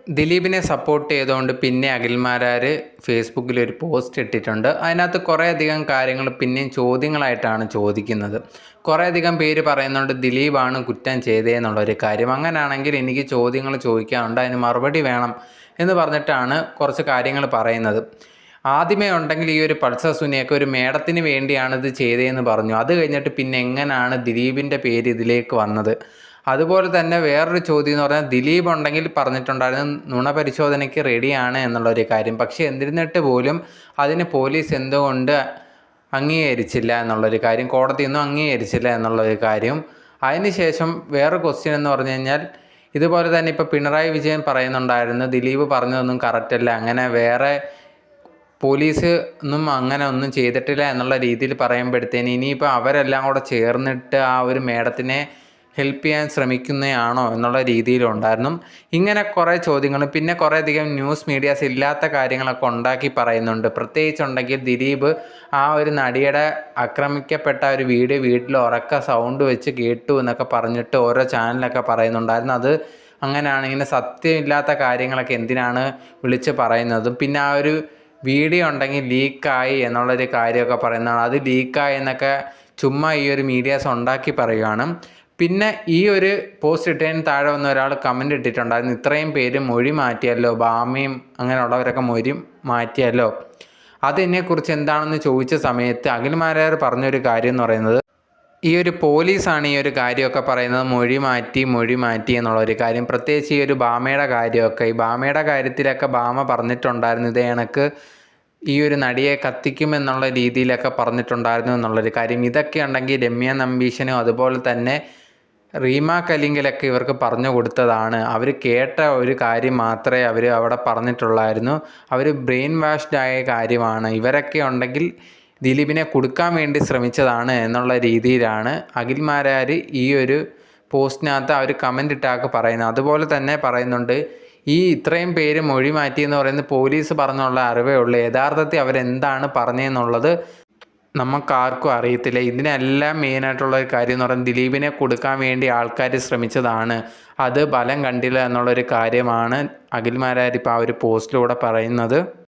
ദിലീപിനെ സപ്പോർട്ട് ചെയ്തുകൊണ്ട് പിന്നെ അഖിൽമാരാർ ഫേസ്ബുക്കിൽ ഒരു പോസ്റ്റ് ഇട്ടിട്ടുണ്ട്. അതിനകത്ത് കുറേയധികം കാര്യങ്ങൾ പിന്നെയും ചോദ്യങ്ങളായിട്ടാണ് ചോദിക്കുന്നത്. കുറേയധികം പേര് പറയുന്നുണ്ട് ദിലീപാണ് കുറ്റം ചെയ്തതെന്നുള്ളൊരു കാര്യം. അങ്ങനെയാണെങ്കിൽ എനിക്ക് ചോദ്യങ്ങൾ ചോദിക്കാനുണ്ട്, അതിന് മറുപടി വേണം എന്ന് പറഞ്ഞിട്ടാണ് കുറച്ച് കാര്യങ്ങൾ പറയുന്നത്. ആദ്യമേ ഉണ്ടെങ്കിൽ ഈ ഒരു പൾസർ സുനിയൊക്കെ ഒരു മേഡത്തിന് വേണ്ടിയാണ് ഇത് ചെയ്തതെന്ന് പറഞ്ഞു. അത് കഴിഞ്ഞിട്ട് പിന്നെ എങ്ങനെയാണ് ദിലീപിൻ്റെ പേര് ഇതിലേക്ക് വന്നത്? അതുപോലെ തന്നെ വേറൊരു ചോദ്യം എന്ന് പറഞ്ഞാൽ ദിലീപ് ഉണ്ടെങ്കിൽ പറഞ്ഞിട്ടുണ്ടായിരുന്നു നുണ പരിശോധനയ്ക്ക് റെഡിയാണ് എന്നുള്ളൊരു കാര്യം. പക്ഷേ എന്നിരുന്നിട്ട് പോലും അതിന് പോലീസ് എന്തുകൊണ്ട് അംഗീകരിച്ചില്ല എന്നുള്ളൊരു കാര്യം, കോടതിയൊന്നും അംഗീകരിച്ചില്ല എന്നുള്ളൊരു കാര്യം. അതിനുശേഷം വേറെ ക്വസ്റ്റ്യൻ എന്ന് പറഞ്ഞു കഴിഞ്ഞാൽ ഇതുപോലെ തന്നെ ഇപ്പോൾ പിണറായി വിജയൻ പറയുന്നുണ്ടായിരുന്നു ദിലീപ് പറഞ്ഞതൊന്നും കറക്റ്റല്ല, അങ്ങനെ വേറെ പോലീസ് അങ്ങനെ ഒന്നും ചെയ്തിട്ടില്ല എന്നുള്ള രീതിയിൽ പറയുമ്പോഴത്തേന് ഇനിയിപ്പോൾ അവരെല്ലാം കൂടെ ചേർന്നിട്ട് ആ ഒരു മേഡത്തിനെ ഹെൽപ്പ് ചെയ്യാൻ ശ്രമിക്കുന്നതാണോ എന്നുള്ള രീതിയിലുണ്ടായിരുന്നു. ഇങ്ങനെ കുറേ ചോദ്യങ്ങളും പിന്നെ കുറേയധികം ന്യൂസ് മീഡിയാസ് ഇല്ലാത്ത കാര്യങ്ങളൊക്കെ ഉണ്ടാക്കി പറയുന്നുണ്ട്. പ്രത്യേകിച്ചുണ്ടെങ്കിൽ ദിലീപ് ആ ഒരു നടിയുടെ ആക്രമിക്കപ്പെട്ട ഒരു വീഡിയോ വീട്ടിൽ ഉറക്ക സൗണ്ട് വെച്ച് കേട്ടു എന്നൊക്കെ പറഞ്ഞിട്ട് ഓരോ ചാനലൊക്കെ പറയുന്നുണ്ടായിരുന്നു. അത് അങ്ങനെയാണ്, ഇങ്ങനെ സത്യമില്ലാത്ത കാര്യങ്ങളൊക്കെ എന്തിനാണ് വിളിച്ച് പറയുന്നതും. പിന്നെ ആ ഒരു വീഡിയോ ഉണ്ടെങ്കിൽ ലീക്കായി എന്നുള്ളൊരു കാര്യമൊക്കെ പറയുന്നതാണ്. അത് ലീക്കായി എന്നൊക്കെ ചുമ്മാ ഈ ഒരു മീഡിയാസ് ഉണ്ടാക്കി പറയുകയാണ്. പിന്നെ ഈ ഒരു പോസ്റ്റ് ഇട്ടതിന് താഴെ വന്ന ഒരാൾ കമൻ്റ് ഇട്ടിട്ടുണ്ടായിരുന്നു, ഇത്രയും പേര് മൊഴി മാറ്റിയല്ലോ, ബാമയും അങ്ങനെയുള്ളവരൊക്കെ മൊഴി മാറ്റിയല്ലോ, അതിനെക്കുറിച്ച് എന്താണെന്ന് ചോദിച്ച സമയത്ത് അഖിൽമാരാർ പറഞ്ഞൊരു കാര്യം എന്ന് പറയുന്നത്, ഈ ഒരു പോലീസാണ് ഈ ഒരു കാര്യമൊക്കെ പറയുന്നത്, മൊഴി മാറ്റി എന്നുള്ളൊരു കാര്യം. പ്രത്യേകിച്ച് ഈ ഒരു ബാമയുടെ കാര്യമൊക്കെ, ഈ ബാമയുടെ കാര്യത്തിലൊക്കെ ബാമ പറഞ്ഞിട്ടുണ്ടായിരുന്നു ഇതേ കണക്ക് ഈ ഒരു നടിയെ കത്തിക്കുമെന്നുള്ള രീതിയിലൊക്കെ പറഞ്ഞിട്ടുണ്ടായിരുന്നു എന്നുള്ളൊരു കാര്യം. ഇതൊക്കെ ഉണ്ടെങ്കിൽ രമ്യ നമ്പീശനും അതുപോലെ തന്നെ റീമ കലിംഗലൊക്കെ ഇവർക്ക് പറഞ്ഞു കൊടുത്തതാണ്. അവർ കേട്ട ഒരു കാര്യം മാത്രമേ അവർ അവിടെ പറഞ്ഞിട്ടുള്ളായിരുന്നു. അവർ ബ്രെയിൻ വാഷ്ഡ് ആയ കാര്യമാണ്. ഇവരൊക്കെ ഉണ്ടെങ്കിൽ ദിലീപിനെ കൊടുക്കാൻ വേണ്ടി ശ്രമിച്ചതാണ് എന്നുള്ള രീതിയിലാണ് അഖിൽമാരാർ ഈ ഒരു പോസ്റ്റിനകത്ത് അവർ കമൻ്റ് ഇട്ടാക്ക് പറയുന്നത്. അതുപോലെ തന്നെ പറയുന്നുണ്ട് ഈ ഇത്രയും പേര് മൊഴി മാറ്റിയെന്ന് പറയുന്നത് പോലീസ് പറഞ്ഞുള്ള അറിവേ ഉള്ളൂ, യഥാർത്ഥത്തിൽ അവരെന്താണ് പറഞ്ഞതെന്നുള്ളത് നമുക്കാർക്കും അറിയത്തില്ല. ഇതിനെല്ലാം മെയിനായിട്ടുള്ളൊരു കാര്യം എന്ന് പറയുന്നത് ദിലീപിനെ കൊടുക്കാൻ വേണ്ടി ആൾക്കാർ ശ്രമിച്ചതാണ്, അത് ഫലം കണ്ടില്ല എന്നുള്ളൊരു കാര്യമാണ് അഖിൽമാരാർ ഇപ്പോൾ ആ ഒരു പോസ്റ്റിലൂടെ പറയുന്നത്.